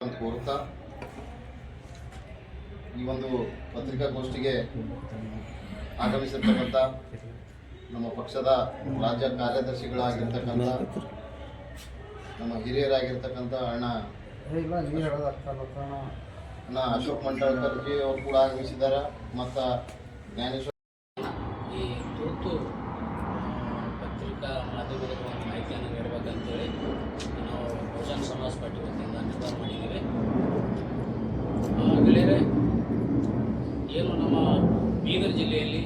ಮಾಡಬೇಕಂತ ಕೋರುತ್ತಾ ಈ ಒಂದು ಪತ್ರಿಕಾಗೋಷ್ಠಿಗೆ ಆಗಮಿಸಿರ್ತಕ್ಕಂಥ ನಮ್ಮ ಪಕ್ಷದ ರಾಜ್ಯ ಕಾರ್ಯದರ್ಶಿಗಳಾಗಿರ್ತಕ್ಕಂಥ ನಮ್ಮ ಹಿರಿಯರಾಗಿರ್ತಕ್ಕಂಥ ಅಣ್ಣ ಅಶೋಕ್ ಮಂಡಳ್ಕರ್ಜಿ ಅವರು ಕೂಡ ಆಗಮಿಸಿದ್ದಾರೆ ಮತ್ತು ಜ್ಞಾನೇಶ್ವರ ಈ ತುರ್ತು ಪತ್ರಿಕಾ ಮಾಧ್ಯಮದ ಒಂದು ಮಾಹಿತಿಯನ್ನು ನೀಡಬೇಕಂತೇಳಿ ನಾವು ಬಹುಜನ ಸಮಾಜ ಪಾರ್ಟಿ ವತಿಯಿಂದ ನಿರ್ಧಾರ ಮಾಡಿದ್ದೀವಿ. ಗೆಳೆಯರೆ, ಏನು ನಮ್ಮ ಬೀದರ್ ಜಿಲ್ಲೆಯಲ್ಲಿ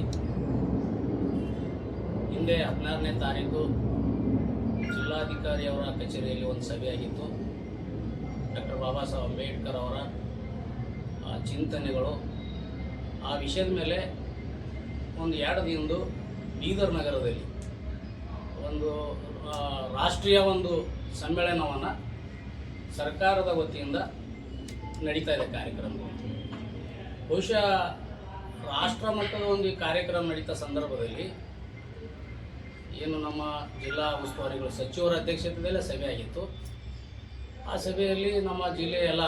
ಹಿಂದೆ 16ನೇ ತಾರೀಕು ಜಿಲ್ಲಾಧಿಕಾರಿಯವರ ಕಚೇರಿಯಲ್ಲಿ ಒಂದು ಸಭೆಯಾಗಿತ್ತು. ಡಾಕ್ಟರ್ ಬಾಬಾ ಸಾಹೇಬ್ ಅಂಬೇಡ್ಕರ್ ಅವರ ಚಿಂತನೆಗಳು ಆ ವಿಷಯದ ಮೇಲೆ ಒಂದು 2 ದಿನದ್ದು ಬೀದರ್ ನಗರದಲ್ಲಿ ಒಂದು ರಾಷ್ಟ್ರೀಯ ಒಂದು ಸಮ್ಮೇಳನವನ್ನು ಸರ್ಕಾರದ ವತಿಯಿಂದ ನಡೀತಾ ಇದೆ ಕಾರ್ಯಕ್ರಮ. ಬಹುಶಃ ರಾಷ್ಟ್ರ ಮಟ್ಟದ ಒಂದು ಈ ಕಾರ್ಯಕ್ರಮ ನಡೀತಾ ಸಂದರ್ಭದಲ್ಲಿ ಏನು ನಮ್ಮ ಜಿಲ್ಲಾ ಉಸ್ತುವಾರಿಗಳು ಸಚಿವರ ಅಧ್ಯಕ್ಷತೆಯಲ್ಲೇ ಸಭೆ ಆಗಿತ್ತು. ಆ ಸಭೆಯಲ್ಲಿ ನಮ್ಮ ಜಿಲ್ಲೆಯ ಎಲ್ಲ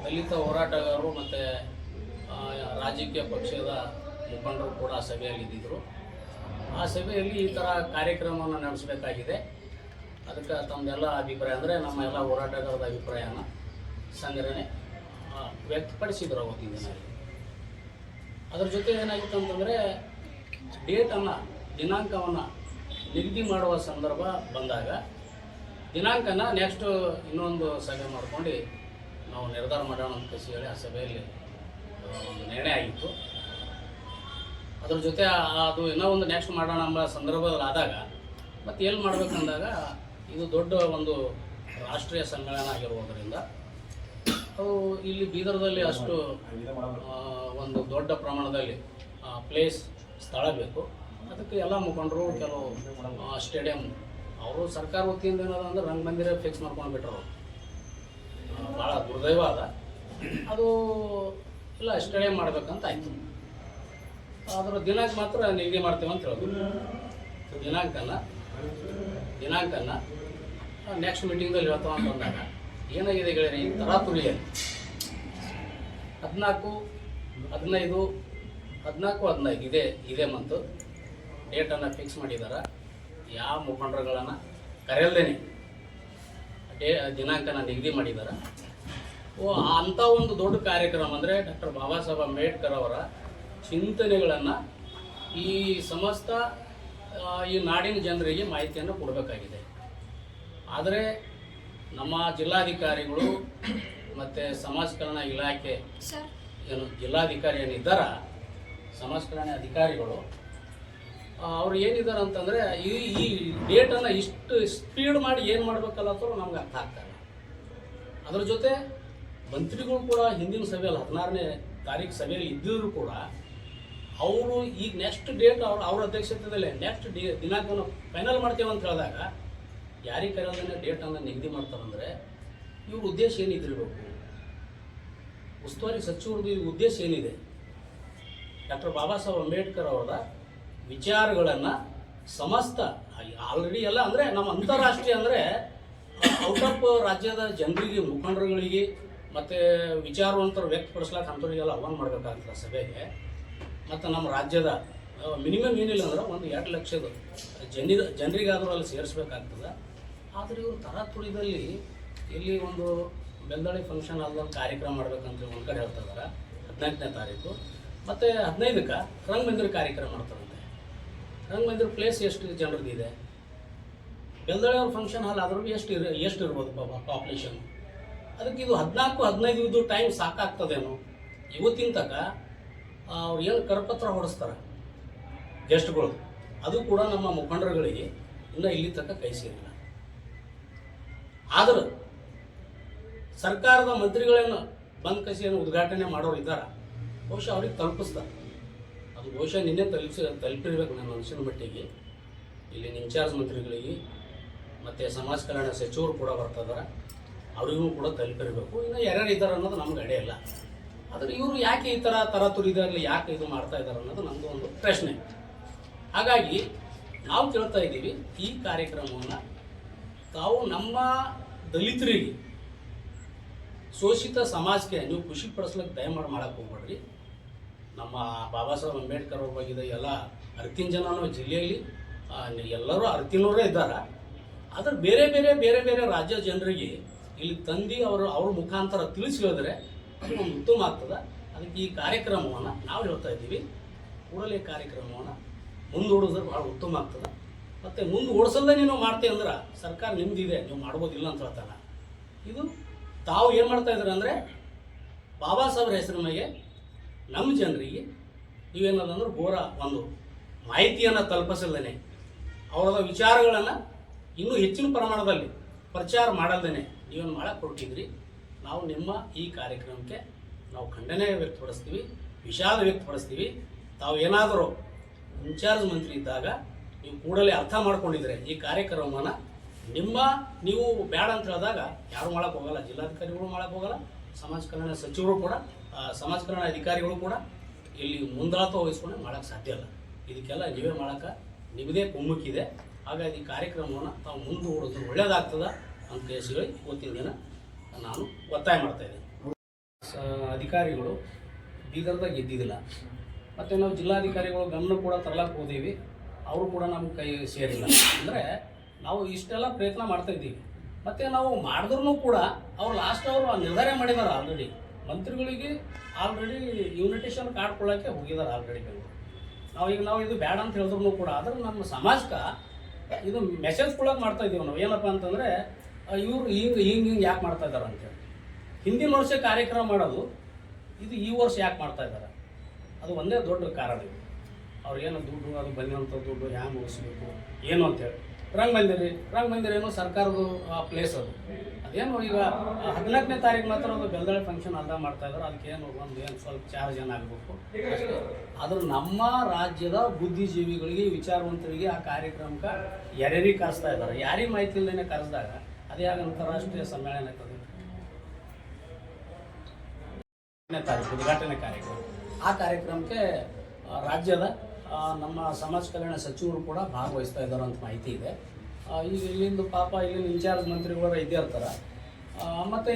ದಲಿತ ಹೋರಾಟಗಾರರು ಮತ್ತು ರಾಜಕೀಯ ಪಕ್ಷದ ಮುಖಂಡರು ಕೂಡ ಸಭೆಯಲ್ಲಿ ಇದ್ದಿದ್ದರು. ಆ ಸಭೆಯಲ್ಲಿ ಈ ಥರ ಕಾರ್ಯಕ್ರಮವನ್ನು ನಡೆಸಬೇಕಾಗಿದೆ. ಅದಕ್ಕೆ ತಮ್ಮದೆಲ್ಲ ಅಭಿಪ್ರಾಯ ಅಂದರೆ ನಮ್ಮ ಎಲ್ಲ ಹೋರಾಟಗಾರರ ಅಭಿಪ್ರಾಯನ ಸಂಗ್ರಹಣೆ ವ್ಯಕ್ತಪಡಿಸಿದ್ರು ಅವತ್ತಿನ ದಿನದಲ್ಲಿ. ಅದ್ರ ಜೊತೆ ಏನಾಗಿತ್ತು ಅಂತಂದರೆ ದಿನಾಂಕವನ್ನು ನಿಗದಿ ಮಾಡುವ ಸಂದರ್ಭ ಬಂದಾಗ ದಿನಾಂಕನ ನೆಕ್ಸ್ಟ್ ಇನ್ನೊಂದು ಸಭೆ ಮಾಡ್ಕೊಂಡು ನಾವು ನಿರ್ಧಾರ ಮಾಡೋಣ ಅಂತ ಹೇಳಿ ಆ ಸಭೆಯಲ್ಲಿ ಒಂದು ನಿರ್ಣಯ ಆಗಿತ್ತು. ಅದ್ರ ಜೊತೆ ಅದು ಇನ್ನೂ ಒಂದು ನೆಕ್ಸ್ಟ್ ಮಾಡೋಣ ಎಂಬ ಸಂದರ್ಭದಲ್ಲಿ ಆದಾಗ ಮತ್ತು ಏನು ಮಾಡಬೇಕಂದಾಗ ಇದು ದೊಡ್ಡ ಒಂದು ರಾಷ್ಟ್ರೀಯ ಸಮ್ಮೇಳನ ಆಗಿರುವುದರಿಂದ ಅವು ಇಲ್ಲಿ ಬೀದರ್ದಲ್ಲಿ ಅಷ್ಟು ಒಂದು ದೊಡ್ಡ ಪ್ರಮಾಣದಲ್ಲಿ ಪ್ಲೇಸ್ ಸ್ಥಳ ಬೇಕು. ಅದಕ್ಕೆ ಎಲ್ಲ ಮುಖಂಡರು ಕೆಲವು ಸ್ಟೇಡಿಯಂ ಅವರು ಸರ್ಕಾರ ವತಿಯಿಂದ ಏನದ ಅಂದ್ರೆ ರಂಗಮಂದಿರ ಫಿಕ್ಸ್ ಮಾಡ್ಕೊಂಡು ಬಿಟ್ಟರು. ಭಾಳ ದುರ್ದೈವ ಅದ. ಅದು ಇಲ್ಲ ಸ್ಟೇಡಿಯಂ ಮಾಡ್ಬೇಕಂತ ಆಯಿತು. ಅದರ ದಿನಾಂಕ ಮಾತ್ರ ನಿಗದಿ ಮಾಡ್ತೇವೆ ಅಂತ ಹೇಳೋದು. ದಿನಾಂಕನ ನೆಕ್ಸ್ಟ್ ಮೀಟಿಂಗ್ದಲ್ಲಿ ಹೇಳ್ತಾವ ಅಂತ ಬಂದಾಗ ಏನಾಗಿದೆ ಗೆಳೆಯರಿ, ಈ ತರಾತುರಿಯಲ್ಲಿ 14, 15, 14, 15 ಇದೇ ಮಂತು ಡೇಟನ್ನು ಫಿಕ್ಸ್ ಮಾಡಿದ್ದಾರೆ. ಯಾವ ಮುಖಂಡರುಗಳನ್ನು ಕರೆಯಲ್ದೇನೆ ದಿನಾಂಕನ ನಿಗದಿ ಮಾಡಿದ್ದಾರೆ. ಅಂಥ ಒಂದು ದೊಡ್ಡ ಕಾರ್ಯಕ್ರಮ ಅಂದರೆ ಡಾಕ್ಟರ್ ಬಾಬಾ ಸಾಹೇಬ್ ಅಂಬೇಡ್ಕರ್ ಅವರ ಚಿಂತನೆಗಳನ್ನು ಈ ಸಮಸ್ತ ಈ ನಾಡಿನ ಜನರಿಗೆ ಮಾಹಿತಿಯನ್ನು ಕೊಡಬೇಕಾಗಿದೆ. ಆದರೆ ನಮ್ಮ ಜಿಲ್ಲಾಧಿಕಾರಿಗಳು ಮತ್ತು ಸಮಾಜ ಕಲ್ಯಾಣ ಇಲಾಖೆ ಏನು ಜಿಲ್ಲಾಧಿಕಾರಿ ಏನಿದ್ದಾರ ಸಮಾಜ ಕಲ್ಯಾಣ ಅಧಿಕಾರಿಗಳು ಅವ್ರು ಏನಿದ್ದಾರೆ ಅಂತಂದರೆ ಈ ಡೇಟನ್ನು ಇಷ್ಟು ಸ್ಪೀಡ್ ಮಾಡಿ ಏನು ಮಾಡಬೇಕಲ್ಲತ್ತೋ ನಮ್ಗೆ ಅರ್ಥ ಆಗ್ತಾಯಿಲ್ಲ. ಅದ್ರ ಜೊತೆ ಮಂತ್ರಿಗಳು ಕೂಡ ಹಿಂದಿನ ಸಭೆಯಲ್ಲಿ 16ನೇ ತಾರೀಕು ಸಭೆಯಲ್ಲಿ ಇದ್ದರೂ ಕೂಡ ಅವರು ಈಗ ನೆಕ್ಸ್ಟ್ ಡೇಟ್ ಅವ್ರ ಅಧ್ಯಕ್ಷತೆಯಲ್ಲೇ ನೆಕ್ಸ್ಟ್ ದಿನಾಂಕವನ್ನು ಫೈನಲ್ ಮಾಡ್ತೇವೆ ಅಂತ ಹೇಳಿದಾಗ ಯಾರಿಗೆ ಕರೆಯೋದನ್ನ ಡೇಟನ್ನು ನಿಗದಿ ಮಾಡ್ತಾರಂದರೆ ಇವ್ರ ಉದ್ದೇಶ ಏನಿದಿರಬೇಕು? ಉಸ್ತುವಾರಿ ಸಚಿವರದ್ದು ಈ ಉದ್ದೇಶ ಏನಿದೆ? ಡಾಕ್ಟರ್ ಬಾಬಾ ಸಾಹೇಬ್ ಅಂಬೇಡ್ಕರ್ ಅವರ ವಿಚಾರಗಳನ್ನು ಸಮಸ್ತ ಆಲ್ರೆಡಿ ಎಲ್ಲ ಅಂದರೆ ನಮ್ಮ ಅಂತಾರಾಷ್ಟ್ರೀಯ ಅಂದರೆ ಔಟ್ ಆಫ್ ರಾಜ್ಯದ ಜನರಿಗೆ ಮುಖಂಡರುಗಳಿಗೆ ಮತ್ತು ವಿಚಾರವಂತರು ವ್ಯಕ್ತಪಡಿಸ್ಲಾಕ ಅಂಥವ್ರಿಗೆಲ್ಲ ಆಹ್ವಾನ ಮಾಡಬೇಕಾಗ್ತದೆ ಸಭೆಗೆ. ಮತ್ತು ನಮ್ಮ ರಾಜ್ಯದ ಮಿನಿಮಮ್ ಏನಿಲ್ಲ ಅಂದ್ರೆ ಒಂದು 2 ಲಕ್ಷದ ಜನರಿಗಾದರೂ ಅಲ್ಲಿ ಸೇರಿಸ್ಬೇಕಾಗ್ತದೆ. ಆದರೆ ಇವರು ತರಾತುರಿದಲ್ಲಿ ಇಲ್ಲಿ ಒಂದು ಬೆಲ್ದಳ್ಳಿ ಫಂಕ್ಷನ್ ಅಲ್ಲೊಂದು ಕಾರ್ಯಕ್ರಮ ಮಾಡ್ಬೇಕಂತ ಒಂದು ಕಡೆ ಹೇಳ್ತಾ ಇದ್ದಾರೆ 14ನೇ ತಾರೀಕು. ಮತ್ತು 15ಕ್ಕೆ ರಂಗಮಂದಿರ ಕಾರ್ಯಕ್ರಮ ಮಾಡ್ತಾರಂತೆ. ರಂಗಮಂದಿರ ಪ್ಲೇಸ್ ಎಷ್ಟು ಜನರದಿದೆ? ಬೆಲ್ದಳ್ಳಿ ಅವ್ರ ಫಂಕ್ಷನ್ ಹಾಲ್ ಆದ್ರೂ ಎಷ್ಟು ಇರ್ಬೋದು ಪಾಪ್ಯುಲೇಷನ್? ಅದಕ್ಕೆ ಇದು 14, 15 ಟೈಮ್ ಸಾಕಾಗ್ತದೇನೋ? ಇವತ್ತಿನ ತನಕ ಅವ್ರು ಏನು ಕರಪತ್ರ ಹೊಡಿಸ್ತಾರೆ ಗೆಸ್ಟ್ಗಳು, ಅದು ಕೂಡ ನಮ್ಮ ಮುಖಂಡರುಗಳಿಗೆ ಇನ್ನೂ ಇಲ್ಲಿ ತನಕ ಕೈ ಸೇರಿಲ್ಲ. ಆದ್ರೆ ಸರ್ಕಾರದ ಮಂತ್ರಿಗಳೇನು ಬಂದ್ ಕಸಿಯನ್ನು ಉದ್ಘಾಟನೆ ಮಾಡೋರು ಇದ್ದಾರೆ, ಬಹುಶಃ ಅವ್ರಿಗೆ ತಲುಪಿಸ್ತಾರೆ. ಅದು ಬಹುಶಃ ನಿನ್ನೆ ತಲುಪಿರ್ಬೇಕು ನನ್ನ ಅನಿಸಿನ ಮಟ್ಟಿಗೆ. ಇಲ್ಲಿನ ಇನ್ಚಾರ್ಜ್ ಮಂತ್ರಿಗಳಿಗೆ ಮತ್ತು ಸಮಾಜ ಕಲ್ಯಾಣ ಸಚಿವರು ಕೂಡ ಬರ್ತಿದ್ದಾರೆ, ಅವರಿಗೂ ಕೂಡ ತಲುಪಿರಬೇಕು. ಇನ್ನು ಯಾರ್ಯಾರು ಇದ್ದಾರೆ ಅನ್ನೋದು ನಮ್ಗೆ ಅಡೆ ಇಲ್ಲ. ಆದರೆ ಇವರು ಯಾಕೆ ಈ ಥರ ತರಾತುರಿದಾಗಲಿ ಯಾಕೆ ಇದು ಮಾಡ್ತಾ ಇದ್ದಾರೆ ಅನ್ನೋದು ನಮ್ಮದು ಒಂದು ಪ್ರಶ್ನೆ. ಹಾಗಾಗಿ ನಾವು ಕೇಳ್ತಾ ಇದ್ದೀವಿ, ಈ ಕಾರ್ಯಕ್ರಮವನ್ನು ತಾವು ನಮ್ಮ ದಲಿತರಿಗೆ ಶೋಷಿತ ಸಮಾಜಕ್ಕೆ ನೀವು ಖುಷಿ ಪಡಿಸ್ಲಿಕ್ಕೆ ದಯಮಾಡಿ ಮಾಡಕ್ಕೆ ಹೋಗ್ಬೇಡ್ರಿ. ನಮ್ಮ ಬಾಬಾ ಸಾಹೇಬ್ ಅಂಬೇಡ್ಕರ್ ಅವ್ರ ಬಗ್ಗೆ ಎಲ್ಲ ಅರ್ತಿನ ಜನನೂ ಜಿಲ್ಲೆಯಲ್ಲಿ ಎಲ್ಲರೂ ಅರ್ತಿನವರೇ ಇದ್ದಾರೆ. ಆದರೆ ಬೇರೆ ಬೇರೆ ಬೇರೆ ಬೇರೆ ರಾಜ್ಯ ಜನರಿಗೆ ಇಲ್ಲಿ ತಂದು ಅವ್ರ ಮುಖಾಂತರ ತಿಳಿಸಿ ಹೇಳಿದ್ರೆ ಅದು ಒಂದು ಉತ್ತಮ ಆಗ್ತದೆ. ಅದಕ್ಕೆ ಈ ಕಾರ್ಯಕ್ರಮವನ್ನು ನಾವು ಹೇಳ್ತಾ ಇದ್ದೀವಿ, ಕೂಡಲೇ ಕಾರ್ಯಕ್ರಮವನ್ನು ಮುಂದೂಡಿದ್ರೆ ಭಾಳ ಉತ್ತಮ ಆಗ್ತದೆ. ಮತ್ತು ಮುಂದೆ ಓಡಿಸಲ್ದೇ ನೀವು ಮಾಡ್ತೀವಿ ಅಂದ್ರೆ ಸರ್ಕಾರ ನಿಮ್ದಿದೆ, ನೀವು ಮಾಡ್ಬೋದಿಲ್ಲ ಅಂತ ಹೇಳ್ತಾನೆ. ಇದು ತಾವು ಏನು ಮಾಡ್ತಾ ಇದ್ದೀರ ಅಂದರೆ ಬಾಬಾ ಸಾಹೇಬ್ರ ಹೆಸರಿನ ಮೇಲೆ ನಮ್ಮ ಜನರಿಗೆ ನೀವೇನದಂದ್ರೆ ಘೋರ ಒಂದು ಮಾಹಿತಿಯನ್ನು ತಲುಪಿಸಲ್ದೇ ಅವರ ವಿಚಾರಗಳನ್ನು ಇನ್ನೂ ಹೆಚ್ಚಿನ ಪ್ರಮಾಣದಲ್ಲಿ ಪ್ರಚಾರ ಮಾಡಲ್ದೇ ನೀವೇನು ಮಾಡಕ್ಕೆ ಹೊರಟಿದ್ರಿ. ನಾವು ನಿಮ್ಮ ಈ ಕಾರ್ಯಕ್ರಮಕ್ಕೆ ನಾವು ಖಂಡನೆ ವ್ಯಕ್ತಪಡಿಸ್ತೀವಿ, ವಿಷಾದ ವ್ಯಕ್ತಪಡಿಸ್ತೀವಿ. ತಾವು ಏನಾದರೂ ಇನ್ಚಾರ್ಜ್ ಮಂತ್ರಿ ಇದ್ದಾಗ ನೀವು ಕೂಡಲೇ ಅರ್ಥ ಮಾಡ್ಕೊಂಡಿದ್ರೆ ಈ ಕಾರ್ಯಕ್ರಮವನ್ನು ನೀವು ಬೇಡ ಅಂತ ಹೇಳಿದಾಗ ಯಾರು ಮಾಡೋಕ್ಕೆ ಹೋಗಲ್ಲ, ಜಿಲ್ಲಾಧಿಕಾರಿಗಳು ಮಾಡೋಕ್ಕೆ ಹೋಗಲ್ಲ, ಸಮಾಜ ಕಲ್ಯಾಣ ಸಚಿವರು ಕೂಡ ಸಮಾಜ ಕಲ್ಯಾಣ ಅಧಿಕಾರಿಗಳು ಕೂಡ ಇಲ್ಲಿ ಮುಂದಾಳತ್ವ ವಹಿಸ್ಕೊಂಡು ಮಾಡೋಕ್ಕೆ ಸಾಧ್ಯ ಇಲ್ಲ. ಇದಕ್ಕೆಲ್ಲ ನೀವೇ ಮಾಡೋಕ್ಕೆ ನಿಮ್ಮದೇ ಕುಮ್ಮಕ್ಕಿದೆ. ಹಾಗಾಗಿ ಈ ಕಾರ್ಯಕ್ರಮವನ್ನು ತಾವು ಮುಂದೂಡೋದು ಒಳ್ಳೆಯದಾಗ್ತದೆ ಅಂತ ಹೇಳಿ ಇವತ್ತಿನ ದಿನ ನಾನು ಒತ್ತಾಯ ಮಾಡ್ತಾಯಿದ್ದೀನಿ. ಅಧಿಕಾರಿಗಳು ಬೀದರ್ದಾಗ ಗೆದ್ದಿದ್ದಿಲ್ಲ, ಮತ್ತು ನಾವು ಜಿಲ್ಲಾಧಿಕಾರಿಗಳು ಗಮನ ಕೂಡ ತರಲಾಕ್ಕೆ ಹೋದೀವಿ, ಅವರು ಕೂಡ ನಮ್ಮ ಕೈ ಸೇರಿಲ್ಲ. ಅಂದರೆ ನಾವು ಇಷ್ಟೆಲ್ಲ ಪ್ರಯತ್ನ ಮಾಡ್ತಾಯಿದ್ದೀವಿ. ಮತ್ತು ನಾವು ಮಾಡಿದ್ರೂ ಕೂಡ ಲಾಸ್ಟ್ ಅವರು ನಿರ್ಧಾರ ಮಾಡಿದ್ದಾರೆ. ಆಲ್ರೆಡಿ ಮಂತ್ರಿಗಳಿಗೆ ಆಲ್ರೆಡಿ ಇನ್ವಿಟೇಷನ್ ಕಾರ್ಡ್ ಕೊಡೋಕ್ಕೆ ಹೋಗಿದ್ದಾರೆ ಆಲ್ರೆಡಿ ಬೆಂಗಳೂರು. ನಾವು ಇದು ಬೇಡ ಅಂತ ಹೇಳಿದ್ರು ಕೂಡ ಆದರೆ ನಮ್ಮ ಸಮಾಜಕ್ಕೆ ಇದು ಮೆಸೇಜ್ ಕೊಡೋಕೆ ಮಾಡ್ತಾಯಿದ್ದೀವಿ. ನಾವು ಏನಪ್ಪ ಅಂತಂದರೆ ಇವರು ಹಿಂಗೆ ಯಾಕೆ ಮಾಡ್ತಾ ಇದ್ದಾರೆ ಅಂತೇಳಿ. ಹಿಂದಿನ ವರ್ಷ ಕಾರ್ಯಕ್ರಮ ಮಾಡೋದು ಇದು ಈ ವರ್ಷ ಯಾಕೆ ಮಾಡ್ತಾ ಇದ್ದಾರೆ, ಅದು ಒಂದೇ ದೊಡ್ಡ ಕಾರಣ. ಇದು ಅವ್ರಿಗೇನು ದುಡ್ಡು ಅದು ಬಂದಿರೋಂಥ ದುಡ್ಡು ಹ್ಯಾಂಗೆ ಉಳಿಸ್ಬೇಕು ಏನು ಅಂತೇಳಿ. ರಂಗ ಮಂದಿರ ಏನೋ ಸರ್ಕಾರದ ಪ್ಲೇಸ್ ಅದೇನು ಈಗ 14ನೇ ತಾರೀಕು ಮಾತ್ರ ಅದು ಬೆಲ್ದಳೆ ಫಂಕ್ಷನ್ ಅರ್ಧ ಮಾಡ್ತಾ ಇದ್ದಾರೆ. ಅದಕ್ಕೇನು ಏನು ಸ್ವಲ್ಪ ಚಾರ್ಜ್ ಏನಾಗಬೇಕು ಅಷ್ಟೇ. ಆದ್ರೆ ನಮ್ಮ ರಾಜ್ಯದ ಬುದ್ಧಿಜೀವಿಗಳಿಗೆ ವಿಚಾರವಂತರಿಗೆ ಆ ಕಾರ್ಯಕ್ರಮಕ್ಕೆ ಯಾರ್ಯಾರಿಗೆ ಕರೆಸ್ತಾ ಇದ್ದಾರೆ. ಯಾರಿಗೆ ಮಾಹಿತಿ ಇಲ್ಲದೇ ಕರೆಸಿದಾಗ ಅದೇ ಆಗ ಅಂತಾರಾಷ್ಟ್ರೀಯ ಸಮ್ಮೇಳನ ಆಗ್ತದೆ. ತಾರೀಕು ಉದ್ಘಾಟನೆ ಕಾರ್ಯಕ್ರಮ, ಆ ಕಾರ್ಯಕ್ರಮಕ್ಕೆ ರಾಜ್ಯದ ನಮ್ಮ ಸಮಾಜ ಕಲ್ಯಾಣ ಸಚಿವರು ಕೂಡ ಭಾಗವಹಿಸ್ತಾ ಇದ್ದಾರೆ ಅಂತ ಮಾಹಿತಿ ಇದೆ. ಈಗ ಇಲ್ಲಿಂದ ಪಾಪ ಇಲ್ಲಿಂದ ಇನ್ಚಾರ್ಜ್ ಮಂತ್ರಿಗಳು ಇದ್ದೇ ಇರ್ತಾರೆ. ಮತ್ತು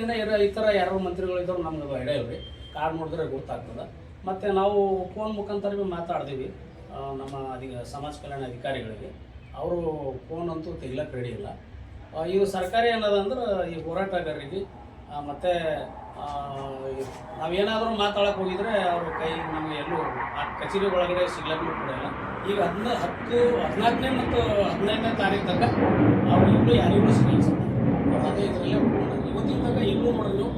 ಇತರ ಯಾರು ಮಂತ್ರಿಗಳು ಇದ್ದವ್ರು ನಮ್ಗೆ ಅದು ಐಡಿಯಾ ಇಲ್ರಿ, ಕಾರ್ಡ್ ನೋಡಿದ್ರೆ ಗೊತ್ತಾಗ್ತದೆ. ಮತ್ತು ನಾವು ಫೋನ್ ಮುಖಾಂತರ ಮಾತಾಡ್ತೀವಿ ನಮ್ಮ ಸಮಾಜ ಕಲ್ಯಾಣ ಅಧಿಕಾರಿಗಳಿಗೆ. ಅವರು ಫೋನ್ ಅಂತೂ ತೆಗಿಲಕ್ಕೆ ರೆಡಿ ಇಲ್ಲ. ಈಗ ಸರ್ಕಾರಿ ಅನ್ನೋದಂದ್ರೆ ಈ ಹೋರಾಟಗಾರರಿಗೆ ಮತ್ತು ನಾವೇನಾದರೂ ಮಾತಾಡೋಕೆ ಹೋಗಿದ್ರೆ ಅವ್ರ ಕೈ ನಮಗೆ ಎಲ್ಲೂ ಆ ಕಚೇರಿ ಒಳಗಡೆ ಸಿಗ್ಲಕ್ಕೂ ಕೂಡ ಇಲ್ಲ. ಈಗ 14ನೇ ಮತ್ತು 15ನೇ ತಾರೀಕು ತನಕ ಅವ್ರು ಇನ್ನೂ ಯಾರಿಗೂ ಸಿಗಲ್ಲ. ಅದೇ ಇದರಲ್ಲೇ ಉಳ್ಕೊಂಡ್ರೆ ಇವತ್ತಿನ ತನಕ ಎಲ್ಲೂ ನೋಡಿದ್ರು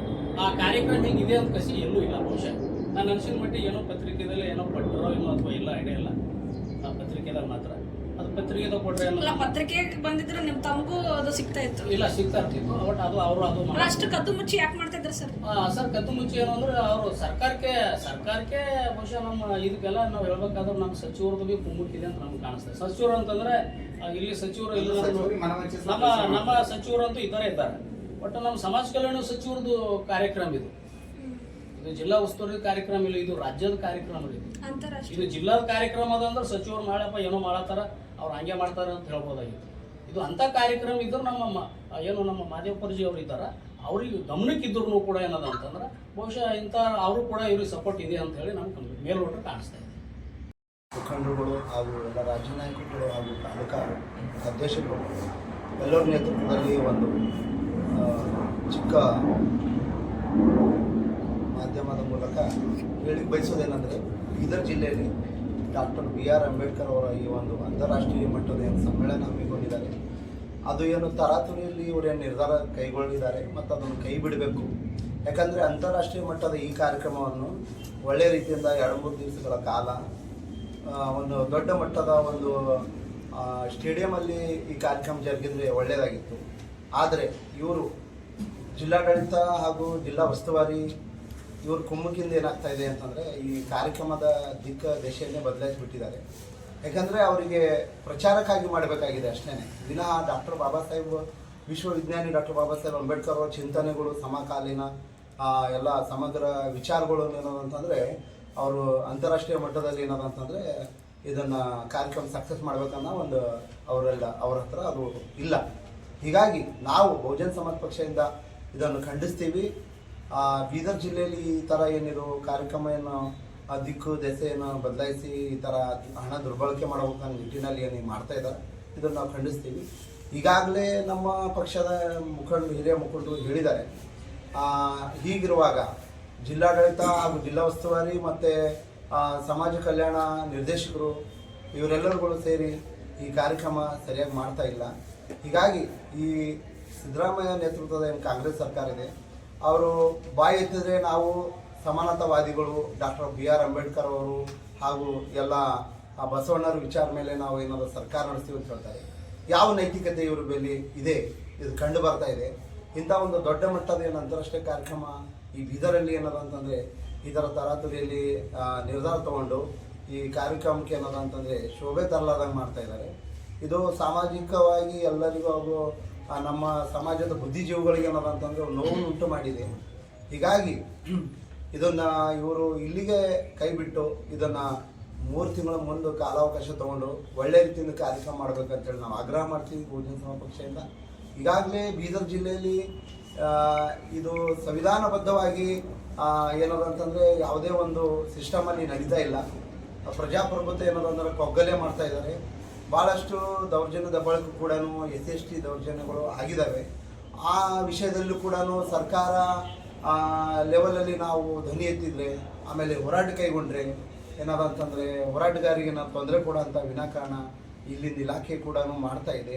ಆ ಕಾರ್ಯಕ್ರಮ ಹಿಂಗಿದೆ ಅಂತ ಕಸಿ ಎಲ್ಲೂ ಇಲ್ಲ. ಬಹುಶಃ ನಾನು ಅನ್ಸಿದ ಮಟ್ಟಿಗೆ ಏನೋ ಪತ್ರಿಕೆದಲ್ಲಿ ಏನೋ ಪಟ್ಟರೋ ಏನೋ ಅಥವಾ ಇಲ್ಲ ಐಡಿಯಾ ಇಲ್ಲ. ಆ ಪತ್ರಿಕೆದಾಗ ಮಾತ್ರ ಅದು ಪತ್ರಿಕೆದ ಕೊಟ್ಟರೆ ಪತ್ರಿಕೆ ಬಂದಿದ್ರೆ ನಿಮ್ ತಮಗೂ ಅದು ಸಿಗ್ತಾ ಇತ್ತು. ಇಲ್ಲ ಸಿಗ್ತಾ ಇರ್ತಿತ್ತು. ಬಟ್ ಅದು ಅವರು ಅದು ಅಷ್ಟು ಕದ್ದು ಮುಚ್ಚಿ ಯಾಕೆ ಮಾಡ್ತಾ ಇದ್ರು ಸರ್? ಸರ್ ಕದ್ದು ಮುಚ್ಚಿ ಏನು ಅಂದ್ರೆ ಅವರು ಸರ್ಕಾರಕ್ಕೆ ಬಹುಶಃ ನಮ್ಮ ಇದಕ್ಕೆಲ್ಲ ನಾವು ಹೇಳ್ಬೇಕಾದ್ರೆ ನಮ್ಮ ಸಚಿವರದ್ದು ಬಿ ಕುಮ್ಮಕ್ಕಿದೆ ಅಂತ ನಮ್ಗೆ ಕಾಣಿಸ್ತದೆ. ಸಚಿವರು ಅಂತಂದ್ರೆ ಇಲ್ಲಿ ಸಚಿವರು ಇಲ್ಲ, ನಮ್ಮ ಸಚಿವರಂತೂ ಇದ್ದಾರೆ. ಬಟ್ ನಮ್ಮ ಸಮಾಜ ಕಲ್ಯಾಣ ಸಚಿವರದ್ದು ಕಾರ್ಯಕ್ರಮ ಇದು ಜಿಲ್ಲಾ ಉಸ್ತುವಾರಿ ಕಾರ್ಯಕ್ರಮ ಇಲ್ಲ, ಇದು ರಾಜ್ಯದ ಕಾರ್ಯಕ್ರಮ ಇದು ಜಿಲ್ಲಾದ ಕಾರ್ಯಕ್ರಮ ಅದಂದ್ರೆ ಸಚಿವರು ಮಾಡಪ್ಪ ಏನೋ ಮಾಡತ್ತಾರ, ಅವ್ರು ಹಂಗೆ ಮಾಡ್ತಾರೆ ಅಂತ ಹೇಳ್ಬೋದಾಗಿತ್ತು. ಇದು ಅಂಥ ಕಾರ್ಯಕ್ರಮ ಇದ್ದರೂ ನಮ್ಮ ಮಾದೇವಪ್ಪರ್ಜಿ ಅವರು ಇದ್ದಾರೆ, ಅವ್ರಿಗೆ ಗಮನಕ್ಕಿದ್ರು ಕೂಡ ಏನದ ಅಂತಂದ್ರೆ ಬಹುಶಃ ಇಂಥ ಅವರು ಕೂಡ ಇವ್ರಿಗೆ ಸಪೋರ್ಟ್ ಇದೆ ಅಂತ ಹೇಳಿ ನಮ್ಗೆ ಮೇಲ್ನೋಟ ಕಾಣಿಸ್ತಾ ಇದೆ. ಮುಖಂಡರುಗಳು ಹಾಗೂ ಎಲ್ಲ ರಾಜ್ಯ ನಾಯಕರುಗಳು ಹಾಗೂ ತಾಲೂಕಾ ಅಧ್ಯಕ್ಷರುಗಳು ಎಲ್ಲರ ನೇತೃತ್ವದಲ್ಲಿ ಒಂದು ಚಿಕ್ಕ ಮಾಧ್ಯಮದ ಮೂಲಕ ಹೇಳಿ ಬಯಸೋದೇನೆಂದರೆ ಬೀದರ್ ಜಿಲ್ಲೆಯಲ್ಲಿ ಡಾಕ್ಟರ್ BR ಅಂಬೇಡ್ಕರ್ ಅವರ ಈ ಒಂದು ಅಂತಾರಾಷ್ಟ್ರೀಯ ಮಟ್ಟದ ಏನು ಸಮ್ಮೇಳನ ಹಮ್ಮಿಕೊಂಡಿದ್ದಾರೆ, ಅದು ಏನು ತರಾತುರಿಯಲ್ಲಿ ಇವರೇನು ನಿರ್ಧಾರ ಕೈಗೊಳ್ಳಿದ್ದಾರೆ ಮತ್ತು ಅದನ್ನು ಕೈ ಬಿಡಬೇಕು. ಯಾಕಂದರೆ ಅಂತಾರಾಷ್ಟ್ರೀಯ ಮಟ್ಟದ ಈ ಕಾರ್ಯಕ್ರಮವನ್ನು ಒಳ್ಳೆಯ ರೀತಿಯಿಂದ 2-3 ದಿವಸಗಳ ಕಾಲ ಒಂದು ದೊಡ್ಡ ಮಟ್ಟದ ಒಂದು ಸ್ಟೇಡಿಯಮಲ್ಲಿ ಈ ಕಾರ್ಯಕ್ರಮ ಜರುಗಿದ್ರೆ ಒಳ್ಳೆಯದಾಗಿತ್ತು. ಆದರೆ ಇವರು ಜಿಲ್ಲಾಡಳಿತ ಹಾಗೂ ಜಿಲ್ಲಾ ಉಸ್ತುವಾರಿ ಇವ್ರ ಕುಮ್ಮಕ್ಕಿಂದ ಏನಾಗ್ತಾ ಇದೆ ಅಂತಂದರೆ ಈ ಕಾರ್ಯಕ್ರಮದ ದೆಸೆಯನ್ನೇ ಬದಲಾಯಿಸಿಬಿಟ್ಟಿದ್ದಾರೆ. ಯಾಕಂದರೆ ಅವರಿಗೆ ಪ್ರಚಾರಕ್ಕಾಗಿ ಮಾಡಬೇಕಾಗಿದೆ ಅಷ್ಟೇ. ದಿನ ಡಾಕ್ಟರ್ ಬಾಬಾ ಸಾಹೇಬ್ ವಿಶ್ವವಿಜ್ಞಾನಿ ಡಾಕ್ಟರ್ ಬಾಬಾ ಸಾಹೇಬ್ ಅಂಬೇಡ್ಕರ್ ಅವರ ಚಿಂತನೆಗಳು ಸಮಕಾಲೀನ ಎಲ್ಲ ಸಮಗ್ರ ವಿಚಾರಗಳು ಏನದಂತಂದರೆ ಅವರು ಅಂತಾರಾಷ್ಟ್ರೀಯ ಮಟ್ಟದಲ್ಲಿ ಏನದಂತಂದರೆ ಇದನ್ನು ಕಾರ್ಯಕ್ರಮ ಸಕ್ಸಸ್ ಮಾಡಬೇಕನ್ನೋ ಒಂದು ಅವ್ರ ಹತ್ರ ಅದು ಇಲ್ಲ. ಹೀಗಾಗಿ ನಾವು ಬಹುಜನ ಸಮಾಜ ಪಕ್ಷದಿಂದ ಇದನ್ನು ಖಂಡಿಸ್ತೀವಿ. ಬೀದರ್ ಜಿಲ್ಲೆಯಲ್ಲಿ ಈ ಥರ ಏನಿದು ಕಾರ್ಯಕ್ರಮ ಏನು ದಿಕ್ಕು ದೆಸೆಯನ್ನು ಬದಲಾಯಿಸಿ ಈ ಥರ ಹಣ ದುರ್ಬಳಕೆ ಮಾಡಬೇಕು ಅನ್ನೋ ನಿಟ್ಟಿನಲ್ಲಿ ಏನು ಮಾಡ್ತಾ ಇದ್ದಾರೆ, ಇದನ್ನು ನಾವು ಖಂಡಿಸ್ತೀವಿ. ಈಗಾಗಲೇ ನಮ್ಮ ಪಕ್ಷದ ಹಿರಿಯ ಮುಖಂಡರು ಹೇಳಿದ್ದಾರೆ. ಹೀಗಿರುವಾಗ ಜಿಲ್ಲಾಡಳಿತ ಹಾಗೂ ಜಿಲ್ಲಾ ಉಸ್ತುವಾರಿ ಮತ್ತು ಸಮಾಜ ಕಲ್ಯಾಣ ನಿರ್ದೇಶಕರು ಇವರೆಲ್ಲರುಗಳು ಸೇರಿ ಈ ಕಾರ್ಯಕ್ರಮ ಸರಿಯಾಗಿ ಮಾಡ್ತಾ ಇಲ್ಲ. ಹೀಗಾಗಿ ಈ ಸಿದ್ದರಾಮಯ್ಯ ನೇತೃತ್ವದ ಏನು ಕಾಂಗ್ರೆಸ್ ಸರ್ಕಾರ ಇದೆ, ಅವರು ಬಾಯಿ ಎತ್ತಿದ್ರೆ ನಾವು ಸಮಾನತಾವಾದಿಗಳು, ಡಾಕ್ಟರ್ BR ಅಂಬೇಡ್ಕರ್ ಅವರು ಹಾಗೂ ಎಲ್ಲ ಬಸವಣ್ಣರ ವಿಚಾರ ಮೇಲೆ ನಾವು ಏನಾದರೂ ಸರ್ಕಾರ ನಡೆಸ್ತೀವಿ ಅಂತ ಹೇಳ್ತಾರೆ. ಯಾವ ನೈತಿಕತೆ ಇವ್ರ ಮೇಲೆ ಇದೆ, ಇದು ಕಂಡು ಬರ್ತಾ ಇದೆ. ಇಂಥ ಒಂದು ದೊಡ್ಡ ಮಟ್ಟದ ಏನು ಅಂತಾರಾಷ್ಟ್ರೀಯ ಕಾರ್ಯಕ್ರಮ ಈ ಬೀದರಲ್ಲಿ ಏನದ ಅಂತಂದರೆ ಈ ಥರ ತರಾತುರಿಯಲ್ಲಿ ನಿರ್ಧಾರ ತಗೊಂಡು ಈ ಕಾರ್ಯಕ್ರಮಕ್ಕೆ ಏನದ ಅಂತಂದರೆ ಶೋಭೆ ತರಲಾದಂಗೆ ಮಾಡ್ತಾ ಇದ್ದಾರೆ. ಇದು ಸಾಮಾಜಿಕವಾಗಿ ಎಲ್ಲರಿಗೂ ಹಾಗೂ ನಮ್ಮ ಸಮಾಜದ ಬುದ್ಧಿಜೀವಿಗಳಿಗೆ ಏನದ ಅಂತಂದರೆ ನೋವು ಉಂಟು ಮಾಡಿದೆ. ಹೀಗಾಗಿ ಇದನ್ನು ಇವರು ಇಲ್ಲಿಗೆ ಕೈಬಿಟ್ಟು ಇದನ್ನು 3 ತಿಂಗಳ ಮುಂದೆ ಕಾಲಾವಕಾಶ ತೊಗೊಂಡು ಒಳ್ಳೆ ರೀತಿಯಿಂದ ಕಾರ್ಯಕ್ರಮ ಮಾಡಬೇಕಂತೇಳಿ ನಾವು ಆಗ್ರಹ ಮಾಡ್ತೀವಿ ಬಹುಜನ ಸಮಾಜ ಪಕ್ಷದಿಂದ. ಈಗಾಗಲೇ ಬೀದರ್ ಜಿಲ್ಲೆಯಲ್ಲಿ ಇದು ಸಂವಿಧಾನಬದ್ಧವಾಗಿ ಏನದ ಅಂತಂದರೆ ಯಾವುದೇ ಒಂದು ಸಿಸ್ಟಮಲ್ಲಿ ನಡೀತಾ ಇಲ್ಲ. ಪ್ರಜಾಪ್ರಭುತ್ವ ಏನದಂದ್ರೆ ಕೊಗ್ಗಲೆ ಮಾಡ್ತಾ ಇದ್ದಾರೆ. ಭಾಳಷ್ಟು ದೌರ್ಜನ್ಯ ದಬ್ಬಳಕೆ ಕೂಡ SC ದೌರ್ಜನ್ಯಗಳು ಆಗಿದ್ದಾವೆ. ಆ ವಿಷಯದಲ್ಲೂ ಕೂಡ ಸರ್ಕಾರ ಲೆವೆಲಲ್ಲಿ ನಾವು ಧ್ವನಿ ಎತ್ತಿದ್ರೆ, ಆಮೇಲೆ ಹೋರಾಟ ಕೈಗೊಂಡ್ರೆ ಏನಾದ ಅಂತಂದರೆ ಹೋರಾಟಗಾರಿಗೆ ನಾವು ತೊಂದರೆ ಕೊಡೋಂಥ ವಿನಾಕಾರಣ ಇಲ್ಲಿಂದ ಇಲಾಖೆ ಕೂಡ ಮಾಡ್ತಾ ಇದೆ.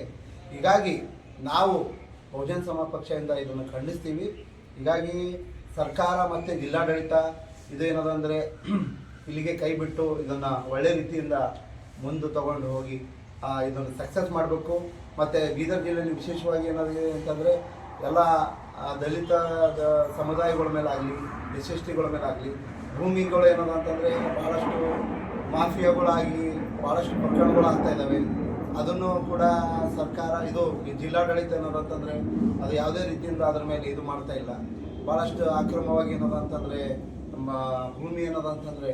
ಹೀಗಾಗಿ ನಾವು ಬಹುಜನ ಸಮಾಜ ಪಕ್ಷದಿಂದ ಇದನ್ನು ಖಂಡಿಸ್ತೀವಿ. ಹೀಗಾಗಿ ಸರ್ಕಾರ ಮತ್ತು ಜಿಲ್ಲಾಡಳಿತ ಇದು ಏನದಂದರೆ ಇಲ್ಲಿಗೆ ಕೈ ಬಿಟ್ಟು ಇದನ್ನು ಒಳ್ಳೆ ರೀತಿಯಿಂದ ಮುಂದೆ ತಗೊಂಡು ಹೋಗಿ ಇದನ್ನು ಸಕ್ಸಸ್ ಮಾಡಬೇಕು. ಮತ್ತು ಬೀದರ್ ಜಿಲ್ಲೆಯಲ್ಲಿ ವಿಶೇಷವಾಗಿ ಏನಾಗಿದೆ ಅಂತಂದರೆ ಎಲ್ಲ ದಲಿತ ಸಮುದಾಯಗಳ ಮೇಲಾಗಲಿ, SC ಮೇಲಾಗಲಿ ಭೂಮಿಗಳು ಏನದ ಅಂತಂದರೆ ಭಾಳಷ್ಟು ಮಾಫಿಯಾಗಳಾಗಿ ಭಾಳಷ್ಟು ಪ್ರಕರಣಗಳು ಆಗ್ತಾ ಇದ್ದಾವೆ. ಅದನ್ನು ಕೂಡ ಸರ್ಕಾರ ಇದು ಜಿಲ್ಲಾಡಳಿತ ಏನದ ಅಂತಂದರೆ ಅದು ಯಾವುದೇ ರೀತಿಯಿಂದ ಅದರ ಮೇಲೆ ಇದು ಮಾಡ್ತಾ ಇಲ್ಲ. ಭಾಳಷ್ಟು ಅಕ್ರಮವಾಗಿ ಏನದ ಅಂತಂದರೆ ನಮ್ಮ ಭೂಮಿ ಏನದ ಅಂತಂದರೆ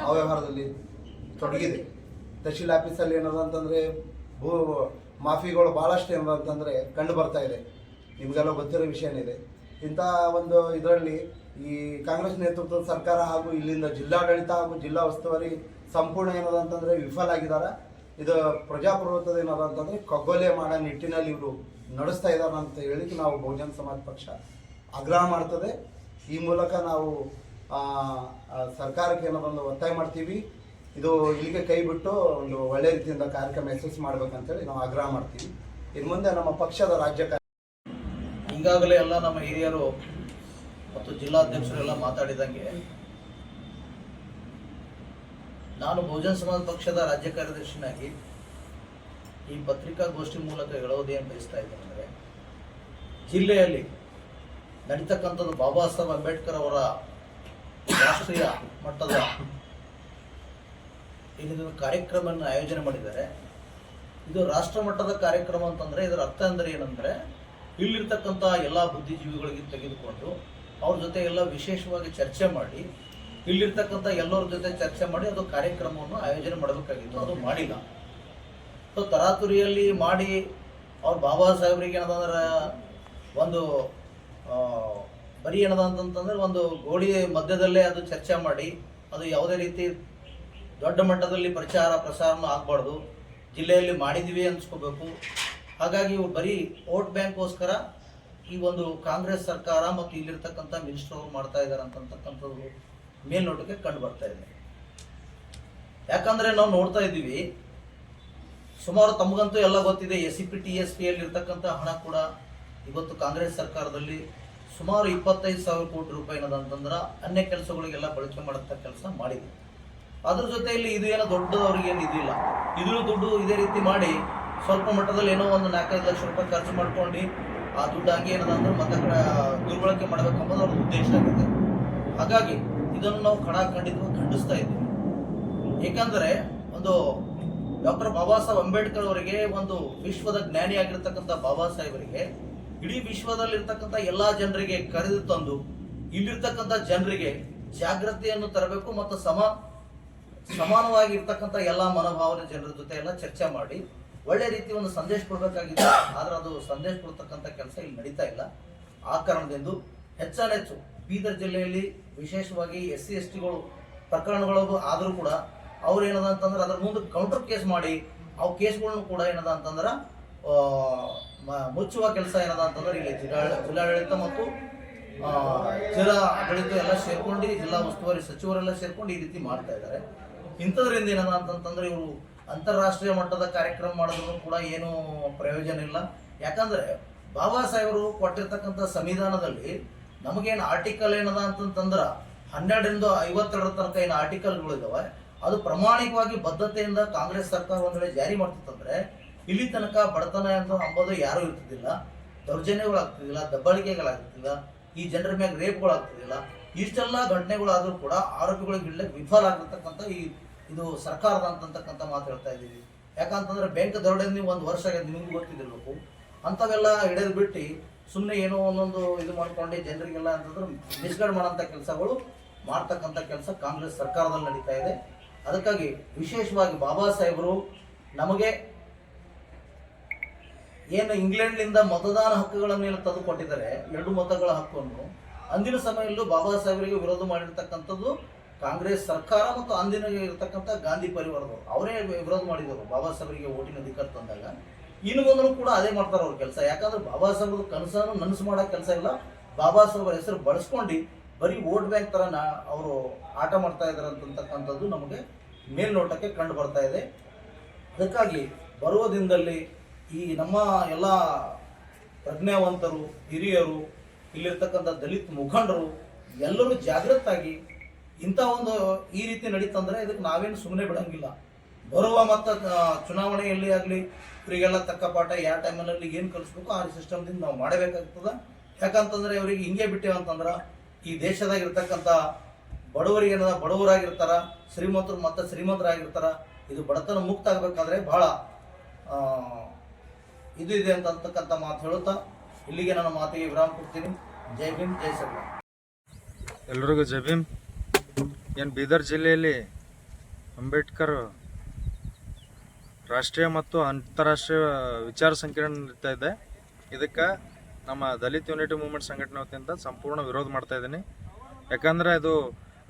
ಅವ್ಯವಹಾರದಲ್ಲಿ ತೊಡಗಿದೆ. ತಹಶೀಲ್ ಆಫೀಸಲ್ಲಿ ಏನದ ಅಂತಂದರೆ ಮಾಫಿಗಳು ಭಾಳಷ್ಟು ಏನದ ಅಂತಂದರೆ ಕಂಡು ಬರ್ತಾ ಇದೆ. ನಿಮಗೆಲ್ಲ ಗೊತ್ತಿರೋ ವಿಷಯನಿದೆ. ಇಂಥ ಒಂದು ಇದರಲ್ಲಿ ಈ ಕಾಂಗ್ರೆಸ್ ನೇತೃತ್ವದ ಸರ್ಕಾರ ಹಾಗೂ ಇಲ್ಲಿಂದ ಜಿಲ್ಲಾಡಳಿತ ಹಾಗೂ ಜಿಲ್ಲಾ ಉಸ್ತುವಾರಿ ಸಂಪೂರ್ಣ ಏನದ ಅಂತಂದರೆ ವಿಫಲ ಆಗಿದ್ದಾರೆ. ಇದು ಪ್ರಜಾಪ್ರಭುತ್ವದ ಏನದ ಅಂತಂದರೆ ಕಗ್ಗೊಲೆ ಮಾಡೋ ನಿಟ್ಟಿನಲ್ಲಿ ಇವರು ನಡೆಸ್ತಾ ಇದ್ದಾರೆ ಅಂತ ಹೇಳಿ ನಾವು ಬಹುಜನ ಸಮಾಜ ಪಕ್ಷ ಆಗ್ರಹ ಮಾಡ್ತದೆ. ಈ ಮೂಲಕ ನಾವು ಸರ್ಕಾರಕ್ಕೆ ಏನದೊಂದು ಒತ್ತಾಯ ಮಾಡ್ತೀವಿ. ಇದು ಇಲ್ಲಿಗೆ ಕೈ ಬಿಟ್ಟು ಒಂದು ಒಳ್ಳೆ ರೀತಿಯಿಂದ ಕಾರ್ಯಕ್ರಮ ಯಶಸ್ವಿ ಮಾಡ್ಬೇಕಂತೇಳಿ ನಾವು ಆಗ್ರಹ ಮಾಡ್ತೀವಿ. ಇನ್ನು ಮುಂದೆ ನಮ್ಮ ಪಕ್ಷದ ರಾಜ್ಯ ಈಗಾಗಲೇ ಎಲ್ಲ ನಮ್ಮ ಹಿರಿಯರು ಮತ್ತು ಜಿಲ್ಲಾಧ್ಯಕ್ಷರೆಲ್ಲ ಮಾತಾಡಿದಂಗೆ ನಾನು ಬಹುಜನ ಸಮಾಜ ಪಕ್ಷದ ರಾಜ್ಯ ಕಾರ್ಯದರ್ಶಿನಾಗಿ ಈ ಪತ್ರಿಕಾಗೋಷ್ಠಿ ಮೂಲಕ ಹೇಳೋದೇನು ಬಯಸ್ತಾ ಇದ್ದೇನೆ ಅಂದರೆ, ಜಿಲ್ಲೆಯಲ್ಲಿ ನಡೀತಕ್ಕಂಥದ್ದು ಬಾಬಾ ಸಾಹೇಬ್ ಅಂಬೇಡ್ಕರ್ ಅವರ ರಾಷ್ಟ್ರೀಯ ಮಟ್ಟದ ಇಲ್ಲಿ ಕಾರ್ಯಕ್ರಮವನ್ನು ಆಯೋಜನೆ ಮಾಡಿದ್ದಾರೆ. ಇದು ರಾಷ್ಟ್ರ ಮಟ್ಟದ ಕಾರ್ಯಕ್ರಮ ಅಂತಂದರೆ ಇದರ ಅರ್ಥ ಅಂದರೆ ಏನಂದರೆ, ಇಲ್ಲಿರ್ತಕ್ಕಂಥ ಎಲ್ಲ ಬುದ್ಧಿಜೀವಿಗಳಿಗೆ ತೆಗೆದುಕೊಂಡು ಅವ್ರ ಜೊತೆ ಎಲ್ಲ ವಿಶೇಷವಾಗಿ ಚರ್ಚೆ ಮಾಡಿ, ಇಲ್ಲಿರ್ತಕ್ಕಂಥ ಎಲ್ಲರ ಜೊತೆ ಚರ್ಚೆ ಮಾಡಿ ಅದು ಕಾರ್ಯಕ್ರಮವನ್ನು ಆಯೋಜನೆ ಮಾಡಬೇಕಾಗಿತ್ತು. ಅದು ಮಾಡಿಲ್ಲ. ಸೊ ತರಾತುರಿಯಲ್ಲಿ ಮಾಡಿ ಅವ್ರು ಬಾಬಾ ಸಾಹೇಬ್ರಿಗೆ ಏನದಂದ್ರೆ ಒಂದು ಬರೀ ಏನದ ಅಂತಂತಂದ್ರೆ ಒಂದು ಗೋಡಿ ಮಧ್ಯದಲ್ಲೇ ಅದು ಚರ್ಚೆ ಮಾಡಿ ಅದು ಯಾವುದೇ ರೀತಿ ದೊಡ್ಡ ಮಟ್ಟದಲ್ಲಿ ಪ್ರಸಾರನೂ ಆಗಬಾರ್ದು. ಜಿಲ್ಲೆಯಲ್ಲಿ ಮಾಡಿದ್ವಿ ಅನ್ಸ್ಕೋಬೇಕು. ಹಾಗಾಗಿ ಇವ್ರು ಬರೀ ವೋಟ್ ಬ್ಯಾಂಕ್ಗೋಸ್ಕರ ಈ ಒಂದು ಕಾಂಗ್ರೆಸ್ ಸರ್ಕಾರ ಮತ್ತು ಇಲ್ಲಿರ್ತಕ್ಕಂಥ ಮಿನಿಸ್ಟರ್ ಅವರು ಮಾಡ್ತಾ ಇದ್ದಾರೆ ಅಂತಕ್ಕಂಥದ್ದು ಮೇಲ್ನೋಟಕ್ಕೆ ಕಂಡು ಬರ್ತಾ ಇದೆ. ಯಾಕಂದ್ರೆ ನಾವು ನೋಡ್ತಾ ಇದ್ದೀವಿ, ಸುಮಾರು ತಮಗಂತೂ ಎಲ್ಲ ಗೊತ್ತಿದೆ, SCP TSP ಅಲ್ಲಿ ಇರ್ತಕ್ಕಂಥ ಹಣ ಕೂಡ ಇವತ್ತು ಕಾಂಗ್ರೆಸ್ ಸರ್ಕಾರದಲ್ಲಿ ಸುಮಾರು 25,000 ಕೋಟಿ ರೂಪಾಯಿ ಏನದಂತಂದ್ರೆ ಅನ್ಯ ಕೆಲಸಗಳಿಗೆಲ್ಲ ಬಳಕೆ ಮಾಡಂತ ಕೆಲಸ ಮಾಡಿದೆ. ಅದ್ರ ಜೊತೆಯಲ್ಲಿ ಇದು ಏನೋ ದೊಡ್ಡದವ್ರಿಗೆ ಏನು ಇದಿಲ್ಲ, ಇದ್ರ ದುಡ್ಡು ಇದೇ ರೀತಿ ಮಾಡಿ ಸ್ವಲ್ಪ ಮಟ್ಟದಲ್ಲಿ ಏನೋ ಒಂದು 4-5 ಲಕ್ಷ ರೂಪಾಯಿ ಖರ್ಚು ಮಾಡ್ಕೊಂಡು ಆ ದುಡ್ಡು ಹಂಗೆ ಏನದಂದ್ರೆ ಮತ್ತೆ ದುರ್ಬಳಕೆ ಮಾಡಬೇಕಂಬುದು ಅವ್ರ ಉದ್ದೇಶ ಆಗಿದೆ. ಹಾಗಾಗಿ ಇದನ್ನು ನಾವು ಖಂಡಿತವಾಗಿ ಖಂಡಿಸ್ತಾ ಇದ್ದೀವಿ. ಏಕೆಂದರೆ ಒಂದು ಡಾಕ್ಟರ್ ಬಾಬಾ ಸಾಹೇಬ್ ಅಂಬೇಡ್ಕರ್ ಅವರಿಗೆ ಒಂದು ವಿಶ್ವದ ಜ್ಞಾನಿಯಾಗಿರ್ತಕ್ಕಂಥ ಬಾಬಾ ಸಾಹೇಬರಿಗೆ ಇಡೀ ವಿಶ್ವದಲ್ಲಿರ್ತಕ್ಕಂಥ ಎಲ್ಲ ಜನರಿಗೆ ಕರೆದು ತಂದು ಇಲ್ಲಿರ್ತಕ್ಕಂಥ ಜನರಿಗೆ ಜಾಗೃತಿಯನ್ನು ತರಬೇಕು ಮತ್ತು ಸಮಾನವಾಗಿ ಇರ್ತಕ್ಕಂಥ ಎಲ್ಲ ಮನೋಭಾವನೆ ಜನರ ಜೊತೆ ಎಲ್ಲ ಚರ್ಚೆ ಮಾಡಿ ಒಳ್ಳೆ ರೀತಿ ಒಂದು ಸಂದೇಶ ಕೊಡಬೇಕಾಗಿದೆ. ಆದ್ರೆ ಅದು ಸಂದೇಶ ಕೊಡ್ತಕ್ಕಂಥ ಕೆಲಸ ಇಲ್ಲಿ ನಡೀತಾ ಇಲ್ಲ. ಆ ಕಾರಣದಿಂದ ಹೆಚ್ಚಾನೆಚ್ಚು ಬೀದರ್ ಜಿಲ್ಲೆಯಲ್ಲಿ ವಿಶೇಷವಾಗಿ SC/STಗಳು ಪ್ರಕರಣಗಳು ಆದರೂ ಕೂಡ ಅವ್ರು ಏನದ ಅಂತಂದ್ರೆ ಅದ್ರ ಮುಂದೆ ಕೌಂಟರ್ ಕೇಸ್ ಮಾಡಿ ಅವು ಕೇಸ್ಗಳನ್ನು ಕೂಡ ಏನದ ಅಂತಂದ್ರೆ ಮುಚ್ಚುವ ಕೆಲಸ ಏನದ ಅಂತಂದ್ರೆ ಇಲ್ಲಿ ಜಿಲ್ಲಾಡಳಿತ ಮತ್ತು ಜಿಲ್ಲಾ ಆಡಳಿತ ಎಲ್ಲ ಸೇರ್ಕೊಂಡು ಜಿಲ್ಲಾ ಉಸ್ತುವಾರಿ ಸಚಿವರೆಲ್ಲ ಸೇರ್ಕೊಂಡು ಈ ರೀತಿ ಮಾಡ್ತಾ ಇದ್ದಾರೆ. ಇಂಥದ್ರಿಂದ ಏನದ ಅಂತಂತಂದ್ರೆ ಇವರು ಅಂತಾರಾಷ್ಟ್ರೀಯ ಮಟ್ಟದ ಕಾರ್ಯಕ್ರಮ ಮಾಡೋದ್ರೂ ಕೂಡ ಏನು ಪ್ರಯೋಜನ ಇಲ್ಲ. ಯಾಕಂದ್ರೆ ಬಾಬಾ ಸಾಹೇಬರು ಕೊಟ್ಟಿರ್ತಕ್ಕಂಥ ಸಂವಿಧಾನದಲ್ಲಿ ನಮಗೇನು ಆರ್ಟಿಕಲ್ ಏನದ ಅಂತಂತಂದ್ರೆ 12ರಿಂದ 52 ತನಕ ಏನು ಆರ್ಟಿಕಲ್ಗಳಿದಾವೆ ಅದು ಪ್ರಾಮಾಣಿಕವಾಗಿ ಬದ್ಧತೆಯಿಂದ ಕಾಂಗ್ರೆಸ್ ಸರ್ಕಾರ ಒಂದ್ ವೇಳೆ ಜಾರಿ ಮಾಡ್ತಿತ್ತಂದ್ರೆ ಇಲ್ಲಿ ತನಕ ಬಡತನ ಅಂತ ಅಂಬೋದು ಯಾರು ಇರ್ತಿದ್ದಿಲ್ಲ, ದೌರ್ಜನ್ಯಗಳಾಗ್ತಿದ್ದಿಲ್ಲ, ದಬ್ಬಾಳಿಕೆಗಳಾಗ್ತಿದ್ದಿಲ್ಲ, ಈ ಜನರ ಮೇಲೆ ರೇಪ್ಗಳಾಗ್ತಿದ್ದಿಲ್ಲ. ಇಷ್ಟೆಲ್ಲ ಘಟನೆಗಳಾದ್ರೂ ಕೂಡ ಆರೋಪಿಗಳಿಗೆ ಹಿಡ್ಲಿಕ್ಕೆ ವಿಫಲ ಆಗಿರ್ತಕ್ಕಂಥ ಇದು ಸರ್ಕಾರದ ಅಂತಕ್ಕಂಥ ಮಾತು ಹೇಳ್ತಾ ಇದ್ದೀವಿ. ಯಾಕಂತಂದ್ರೆ ಬ್ಯಾಂಕ್ ದರೋಡೆ ನೀವು 1 ವರ್ಷ ಆಗಿದೆ, ನಿಮ್ಗೆ ಗೊತ್ತಿದ್ದಿರ್ಬೇಕು. ಅಂಥವೆಲ್ಲ ಹಿಡಿದು ಬಿಟ್ಟು ಸುಮ್ಮನೆ ಏನೋ ಒಂದೊಂದು ಇದು ಮಾಡ್ಕೊಂಡು ಜನರಿಗೆಲ್ಲ ಅಂತಂದ್ರೆ ಮಿಸ್ಗೈಡ್ ಮಾಡೋಂಥ ಕೆಲಸಗಳು ಮಾಡ್ತಕ್ಕಂಥ ಕೆಲಸ ಕಾಂಗ್ರೆಸ್ ಸರ್ಕಾರದಲ್ಲಿ ನಡೀತಾ ಇದೆ. ಅದಕ್ಕಾಗಿ ವಿಶೇಷವಾಗಿ ಬಾಬಾ ಸಾಹೇಬರು ನಮಗೆ ಏನು ಇಂಗ್ಲೆಂಡ್ನಿಂದ ಮತದಾನ ಹಕ್ಕುಗಳನ್ನು ಏನು ತೆಗೆದುಕೊಟ್ಟಿದ್ದಾರೆ, 2 ಮತಗಳ ಹಕ್ಕನ್ನು, ಅಂದಿನ ಸಮಯದಲ್ಲೂ ಬಾಬಾ ಸಾಹೇಬರಿಗೆ ವಿರೋಧ ಮಾಡಿರ್ತಕ್ಕಂಥದ್ದು ಕಾಂಗ್ರೆಸ್ ಸರ್ಕಾರ ಮತ್ತು ಅಂದಿನ ಇರತಕ್ಕಂಥ ಗಾಂಧಿ ಪರಿವಾರದವರು ಅವರೇ ವಿರೋಧ ಮಾಡಿದರು ಬಾಬಾ ಸಾಹೇಬರಿಗೆ ಓಟಿನ ಅಧಿಕಾರ ತಂದಾಗ. ಇನ್ನು ಮುಂದೂ ಕೂಡ ಅದೇ ಮಾಡ್ತಾರೆ ಅವ್ರ ಕೆಲಸ. ಯಾಕಂದ್ರೆ ಬಾಬಾ ಸಾಹೇಬ್ರ ಕನಸನ್ನು ನನಸು ಮಾಡೋ ಕೆಲಸ ಇಲ್ಲ. ಬಾಬಾ ಸಾಹೇಬ್ರ ಹೆಸರು ಬಳಸ್ಕೊಂಡು ಬರೀ ವೋಟ್ ಬ್ಯಾಂಕ್ ತರ ಅವರು ಆಟ ಮಾಡ್ತಾ ಇದ್ದಾರೆ ಅಂತಕ್ಕಂಥದ್ದು ನಮಗೆ ಮೇಲ್ನೋಟಕ್ಕೆ ಕಂಡು ಬರ್ತಾ ಇದೆ. ಅದಕ್ಕಾಗಿ ಬರುವ ದಿನದಲ್ಲಿ ಈ ನಮ್ಮ ಎಲ್ಲ ಪ್ರಜ್ಞಾವಂತರು, ಹಿರಿಯರು, ಇಲ್ಲಿರ್ತಕ್ಕಂಥ ದಲಿತ ಮುಖಂಡರು ಎಲ್ಲರೂ ಜಾಗೃತಾಗಿ ಇಂಥ ಒಂದು ಈ ರೀತಿ ನಡೀತಂದ್ರೆ ಇದಕ್ಕೆ ನಾವೇನು ಸುಮ್ಮನೆ ಬಿಡಂಗಿಲ್ಲ. ಬರುವ ಮತ್ತು ಚುನಾವಣೆಯಲ್ಲಿ ಆಗಲಿ ಇವರಿಗೆಲ್ಲ ತಕ್ಕ ಪಾಠ ಯಾವ ಟೈಮಲ್ಲಿ ಏನು ಕಲಿಸ್ಬೇಕು ಆ ಸಿಸ್ಟಮ್ದಿಂದ ನಾವು ಮಾಡಬೇಕಾಗ್ತದೆ. ಯಾಕಂತಂದ್ರೆ ಇವರಿಗೆ ಹಿಂಗೆ ಬಿಟ್ಟೇವೆ ಅಂತಂದ್ರೆ ಈ ದೇಶದಾಗಿರ್ತಕ್ಕಂಥ ಬಡವರಿಗೆ ಬಡವರಾಗಿರ್ತಾರ, ಶ್ರೀಮಂತರು ಮತ್ತು ಶ್ರೀಮಂತರಾಗಿರ್ತಾರ. ಇದು ಬಡತನ ಮುಕ್ತ ಆಗಬೇಕಾದ್ರೆ ಬಹಳ ಇದು ಇದೆ ಅಂತಕ್ಕಂಥ ಮಾತು ಹೇಳುತ್ತಾ ಇಲ್ಲಿಗೆ ನನ್ನ ಮಾತಿಗೆ ವಿರಾಮ ಕೊಡ್ತೀನಿ. ಜೈ ಭೀಮ್, ಜೈ ಶ್ರೀರಾಮ್. ಎಲ್ರಿಗೂ ಜೈ ಭೀಮ್. ಏನು ಬೀದರ್ ಜಿಲ್ಲೆಯಲ್ಲಿ ಅಂಬೇಡ್ಕರ್ ರಾಷ್ಟ್ರೀಯ ಮತ್ತು ಅಂತಾರಾಷ್ಟ್ರೀಯ ವಿಚಾರ ಸಂಕಿರಣ ನಡೀತಾ ಇದೆ. ಇದಕ್ಕೆ ನಮ್ಮ ದಲಿತ್ ಯೂನಿಟಿ ಮೂವ್ಮೆಂಟ್ ಸಂಘಟನೆ ವತಿಯಿಂದ ಸಂಪೂರ್ಣ ವಿರೋಧ ಮಾಡ್ತಾ ಇದ್ದೀನಿ. ಯಾಕಂದರೆ ಇದು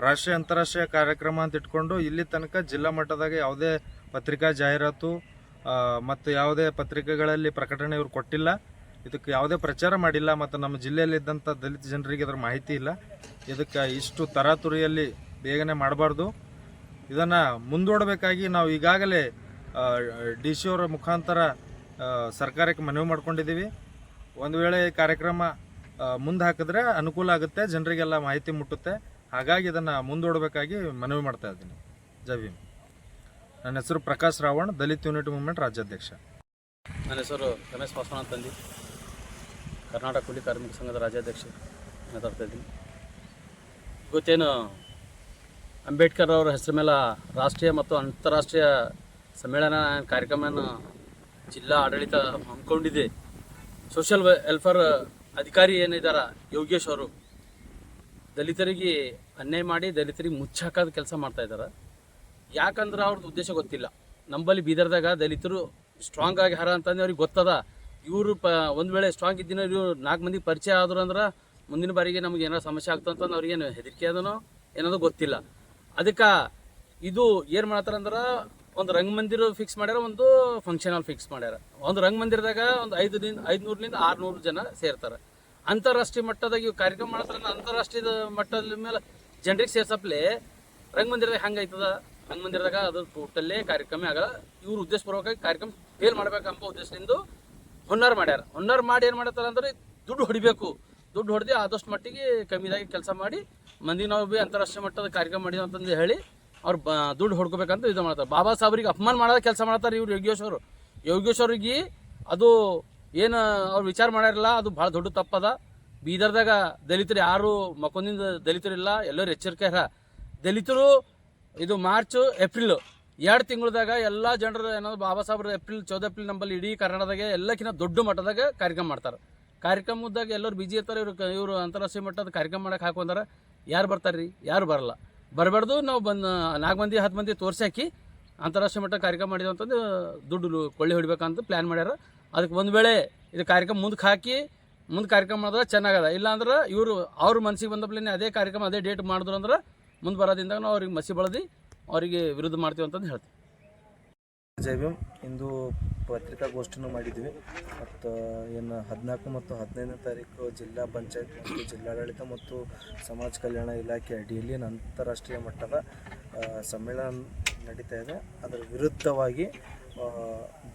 ರಾಷ್ಟ್ರೀಯ ಅಂತಾರಾಷ್ಟ್ರೀಯ ಕಾರ್ಯಕ್ರಮ ಅಂತ ಇಟ್ಕೊಂಡು ಇಲ್ಲಿ ತನಕ ಜಿಲ್ಲಾ ಮಟ್ಟದಾಗ ಯಾವುದೇ ಪತ್ರಿಕಾ ಜಾಹೀರಾತು ಮತ್ತು ಯಾವುದೇ ಪತ್ರಿಕೆಗಳಲ್ಲಿ ಪ್ರಕಟಣೆ ಇವ್ರು ಕೊಟ್ಟಿಲ್ಲ. ಇದಕ್ಕೆ ಯಾವುದೇ ಪ್ರಚಾರ ಮಾಡಿಲ್ಲ ಮತ್ತು ನಮ್ಮ ಜಿಲ್ಲೆಯಲ್ಲಿದ್ದಂಥ ದಲಿತ ಜನರಿಗೆ ಅದರ ಮಾಹಿತಿ ಇಲ್ಲ. ಇದಕ್ಕೆ ಇಷ್ಟು ತರಾತುರಿಯಲ್ಲಿ ಬೇಗನೆ ಮಾಡಬಾರ್ದು. ಇದನ್ನು ಮುಂದೂಡಬೇಕಾಗಿ ನಾವು ಈಗಾಗಲೇ DC ಅವರ ಮುಖಾಂತರ ಸರ್ಕಾರಕ್ಕೆ ಮನವಿ ಮಾಡ್ಕೊಂಡಿದ್ದೀವಿ. ಒಂದು ವೇಳೆ ಈ ಕಾರ್ಯಕ್ರಮ ಮುಂದೆ ಹಾಕಿದ್ರೆ ಅನುಕೂಲ ಆಗುತ್ತೆ, ಜನರಿಗೆಲ್ಲ ಮಾಹಿತಿ ಮುಟ್ಟುತ್ತೆ. ಹಾಗಾಗಿ ಇದನ್ನು ಮುಂದೂಡಬೇಕಾಗಿ ಮನವಿ ಮಾಡ್ತಾ ಇದ್ದೀನಿ. ಜೈ ಭೀಮ್. ನನ್ನ ಹೆಸರು ಪ್ರಕಾಶ್ ರಾವಣ್, ದಲಿತ್ ಯೂನಿಟಿ ಮೂವ್ಮೆಂಟ್ ರಾಜ್ಯಾಧ್ಯಕ್ಷ. ನನ್ನ ಹೆಸರು ರಮೇಶ್ ಪಾಸ್ವಾನ್ ತಂದಿ, ಕರ್ನಾಟಕ ಕೂಲಿ ಕಾರ್ಮಿಕ ಸಂಘದ ರಾಜ್ಯಾಧ್ಯಕ್ಷ ಮಾತಾಡ್ತಾ ಇದ್ದೀನಿ. ಇವತ್ತೇನು ಅಂಬೇಡ್ಕರ್ ಅವರ ಹೆಸರು ಮೇಲೆ ರಾಷ್ಟ್ರೀಯ ಮತ್ತು ಅಂತಾರಾಷ್ಟ್ರೀಯ ಸಮ್ಮೇಳನ ಕಾರ್ಯಕ್ರಮವನ್ನು ಜಿಲ್ಲಾ ಆಡಳಿತ ಹಮ್ಮಿಕೊಂಡಿದೆ. ಸೋಷಿಯಲ್ ವೆಲ್ಫೇರ್ ಅಧಿಕಾರಿ ಏನಿದ್ದಾರೆ ಯೋಗೇಶ್ ಅವರು ದಲಿತರಿಗೆ ಅನ್ಯಾಯ ಮಾಡಿ ದಲಿತರಿಗೆ ಮುಚ್ಚಾಕೋದು ಕೆಲಸ ಮಾಡ್ತಾ ಇದ್ದಾರೆ. ಯಾಕಂದ್ರೆ ಅವ್ರದ್ದು ಉದ್ದೇಶ ಗೊತ್ತಿಲ್ಲ. ನಂಬಲ್ಲಿ ಬೀದರ್ದಾಗ ದಲಿತರು ಸ್ಟ್ರಾಂಗ್ ಆಗಿ ಹರ ಅಂತಂದು ಅವ್ರಿಗೆ ಗೊತ್ತದ. ಇವರು ಒಂದು ವೇಳೆ ಸ್ಟ್ರಾಂಗ್ ಇದ್ದಿನ ಇವರು 4 ಮಂದಿಗೆ ಪರಿಚಯ ಆದ್ರು ಅಂದ್ರೆ ಮುಂದಿನ ಬಾರಿಗೆ ನಮ್ಗೆ ಏನಾರು ಸಮಸ್ಯೆ ಆಗ್ತಂತಂದು ಅವ್ರಿಗೇನು ಹೆದರಿಕೆ ಅದನೋ ಏನೋ ಗೊತ್ತಿಲ್ಲ. ಅದಕ್ಕೆ ಇದು ಏನು ಮಾಡ್ತಾರೆ ಅಂದ್ರೆ ಒಂದು ರಂಗಮಂದಿರ ಫಿಕ್ಸ್ ಮಾಡ್ಯಾರ, ಒಂದು ಫಂಕ್ಷನ್ ಹಾಲ್ ಫಿಕ್ಸ್ ಮಾಡ್ಯಾರ. ಒಂದು ರಂಗಮಂದಿರದಾಗ ಒಂದು 500ರಿಂದ 600 ಜನ ಸೇರ್ತಾರೆ. ಅಂತಾರಾಷ್ಟ್ರೀಯ ಮಟ್ಟದಾಗ ಇವು ಕಾರ್ಯಕ್ರಮ ಮಾಡ್ತಾರೆ. ಅಂತಾರಾಷ್ಟ್ರೀಯ ಮಟ್ಟದ ಮೇಲೆ ಜನರಿಗೆ ಸೇರ್ಸಪ್ಲೆ ರಂಗಮಂದಿರದಾಗ ಹೆಂಗಾಯ್ತದ? ರಂಗಮಂದಿರದಾಗ ಅದು ಟೋಟಲ್ಲೇ ಕಾರ್ಯಕ್ರಮ ಆಗಲ್ಲ. ಇವ್ರು ಉದ್ದೇಶಪೂರ್ವಕವಾಗಿ ಕಾರ್ಯಕ್ರಮ ಫೇಲ್ ಮಾಡ್ಬೇಕಂಬ ಉದ್ದೇಶದಿಂದ ಹೊನ್ನಾರು ಮಾಡ್ಯಾರ. ಹೊನ್ನಾರು ಮಾಡಿ ಏನು ಮಾಡ್ತಾರೆ ಅಂದ್ರೆ ದುಡ್ಡು ಹೊಡಿಬೇಕು, ದುಡ್ಡು ಹೊಡೆದು ಆದಷ್ಟು ಮಟ್ಟಿಗೆ ಕಮ್ಮಿದಾಗಿ ಕೆಲಸ ಮಾಡಿ ಮಂದಿ ನಾವು ಭೀ ಅಂತಾರಾಷ್ಟ್ರೀಯ ಮಟ್ಟದ ಕಾರ್ಯಕ್ರಮ ಮಾಡಿದ್ವಿ ಅಂತಂದು ಹೇಳಿ ಅವ್ರು ದುಡ್ಡು ಹೊಡ್ಕೋಬೇಕಂತ ಇದು ಮಾಡ್ತಾರೆ. ಬಾಬಾ ಸಾಹೇಬ್ರಿಗೆ ಅಪಮಾನ ಮಾಡೋದ ಕೆಲಸ ಮಾಡ್ತಾರೆ ಇವ್ರು ಯೋಗೇಶ್ ಅವ್ರಿಗೆ. ಅದು ಏನು ಅವ್ರು ವಿಚಾರ ಮಾಡ್ಯಾರಲ್ಲ ಅದು ಭಾಳ ದೊಡ್ಡ ತಪ್ಪದ. ಬೀದರ್ದಾಗ ದಲಿತರು ಯಾರು ಮಕ್ಕೊಂದಿಂದ ದಲಿತರಿಲ್ಲ, ಎಲ್ಲರೂ ಎಚ್ಚರಿಕೆ ಅರ. ದಲಿತರು ಇದು ಮಾರ್ಚ್ ಏಪ್ರಿಲ್ 2 ತಿಂಗಳದಾಗ ಎಲ್ಲ ಜನರು ಏನಾದ್ರು ಬಾಬಾ ಸಾಹೇಬ್ರ 14 ಏಪ್ರಿಲ್ ನಂಬಲ್ಲಿ ಇಡೀ ಕರ್ನಾಟಕದಾಗೆ ಎಲ್ಲಕ್ಕಿಂತ ದೊಡ್ಡ ಮಟ್ಟದಾಗ ಕಾರ್ಯಕ್ರಮ ಮಾಡ್ತಾರೆ. ಕಾರ್ಯಕ್ರಮದಾಗ ಎಲ್ಲರೂ ಬಿಜಿ ಇರ್ತಾರೆ. ಇವರು ಅಂತಾರಾಷ್ಟ್ರೀಯ ಮಟ್ಟದ ಕಾರ್ಯಕ್ರಮ ಮಾಡಕ್ಕೆ ಹಾಕೊಂಡಾರ. ಯಾರು ಬರ್ತಾರೆ ರೀ? ಯಾರು ಬರಲ್ಲ. ಬರಬಾರ್ದು. ನಾವು 4 ಮಂದಿ 10 ಮಂದಿ ತೋರಿಸಿ ಹಾಕಿ ಅಂತಾರಾಷ್ಟ್ರೀಯ ಮಟ್ಟ ಕಾರ್ಯಕ್ರಮ ಮಾಡಿದ್ವಿ ಅಂತಂದು ದುಡ್ಡು ಕೊಳ್ಳೆ ಹೊಡಿಬೇಕಂತ ಪ್ಲ್ಯಾನ್ ಮಾಡ್ಯಾರ. ಅದಕ್ಕೆ ಒಂದು ವೇಳೆ ಇದು ಕಾರ್ಯಕ್ರಮ ಮುಂದಕ್ಕೆ ಹಾಕಿ ಮುಂದೆ ಕಾರ್ಯಕ್ರಮ ಮಾಡಿದ್ರೆ ಚೆನ್ನಾಗದ. ಇಲ್ಲಾಂದ್ರೆ ಇವರು ಅವ್ರ ಮನಸ್ಸಿಗೆ ಬಂದಪ್ಲೇನೆ ಅದೇ ಕಾರ್ಯಕ್ರಮ ಅದೇ ಡೇಟ್ ಮಾಡಿದ್ರು ಅಂದ್ರೆ ಮುಂದೆ ಬರೋದ್ರಿಂದ ನಾವು ಅವ್ರಿಗೆ ಮಸಿ ಬಳದಿ ಅವರಿಗೆ ವಿರುದ್ಧ ಮಾಡ್ತೀವಿ ಅಂತಂದು ಹೇಳ್ತೀವಿ. ಜೈ ಭೀಮ್. ಇಂದು ಪತ್ರಿಕಾಗೋಷ್ಠಿನೂ ಮಾಡಿದ್ವಿ. ಮತ್ತು ಏನು 14 ಮತ್ತು 15ನೇ ತಾರೀಕು ಜಿಲ್ಲಾ ಪಂಚಾಯತ್ ಮತ್ತು ಜಿಲ್ಲಾಡಳಿತ ಮತ್ತು ಸಮಾಜ ಕಲ್ಯಾಣ ಇಲಾಖೆ ಅಡಿಯಲ್ಲಿ ಅಂತಾರಾಷ್ಟ್ರೀಯ ಮಟ್ಟದ ಸಮ್ಮೇಳನ ನಡೀತಾ ಇದೆ. ಅದರ ವಿರುದ್ಧವಾಗಿ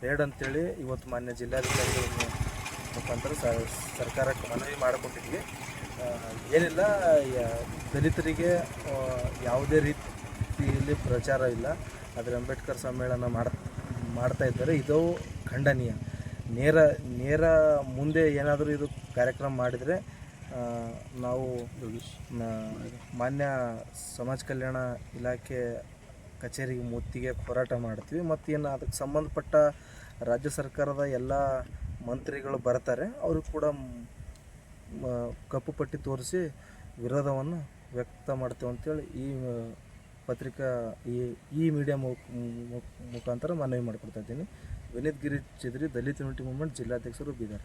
ಬೇಡ ಅಂತೇಳಿ ಇವತ್ತು ಮಾನ್ಯ ಜಿಲ್ಲಾಧಿಕಾರಿಗಳ ಮುಖಾಂತರ ಸರ್ಕಾರಕ್ಕೆ ಮನವಿ ಮಾಡಿಕೊಟ್ಟಿದ್ವಿ. ಏನಿಲ್ಲ, ದಲಿತರಿಗೆ ಯಾವುದೇ ರೀತಿಯಲ್ಲಿ ಪ್ರಚಾರ ಇಲ್ಲ. ಆದರೆ ಅಂಬೇಡ್ಕರ್ ಸಮ್ಮೇಳನ ಮಾಡ್ತಾ ಇದ್ದಾರೆ. ಇದು ಖಂಡನೀಯ. ನೇರ ಮುಂದೆ ಏನಾದರೂ ಇದು ಕಾರ್ಯಕ್ರಮ ಮಾಡಿದರೆ ನಾವು ಮಾನ್ಯ ಸಮಾಜ ಕಲ್ಯಾಣ ಇಲಾಖೆ ಕಚೇರಿಗೆ ಮುತ್ತಿಗೆ ಹೋರಾಟ ಮಾಡ್ತೀವಿ. ಮತ್ತು ಏನು ಅದಕ್ಕೆ ಸಂಬಂಧಪಟ್ಟ ರಾಜ್ಯ ಸರ್ಕಾರದ ಎಲ್ಲ ಮಂತ್ರಿಗಳು ಬರ್ತಾರೆ, ಅವರು ಕೂಡ ಕಪ್ಪು ಪಟ್ಟಿ ತೋರಿಸಿ ವಿರೋಧವನ್ನು ವ್ಯಕ್ತ ಮಾಡ್ತೇವೆ ಅಂತೇಳಿ ಈ ಮೀಡಿಯಾ ಮುಖಾಂತರ ಮನವಿ ಮಾಡಿಕೊಡ್ತಾ ಇದ್ದೀನಿ. ವಿನೀತ್ ಗಿರಿ ಚಿದ್ರಿ, ದಲಿತ್ ಯೂನಿಟಿ ಮೂವ್ಮೆಂಟ್ ಜಿಲ್ಲಾಧ್ಯಕ್ಷರು, ಬೀದರ್.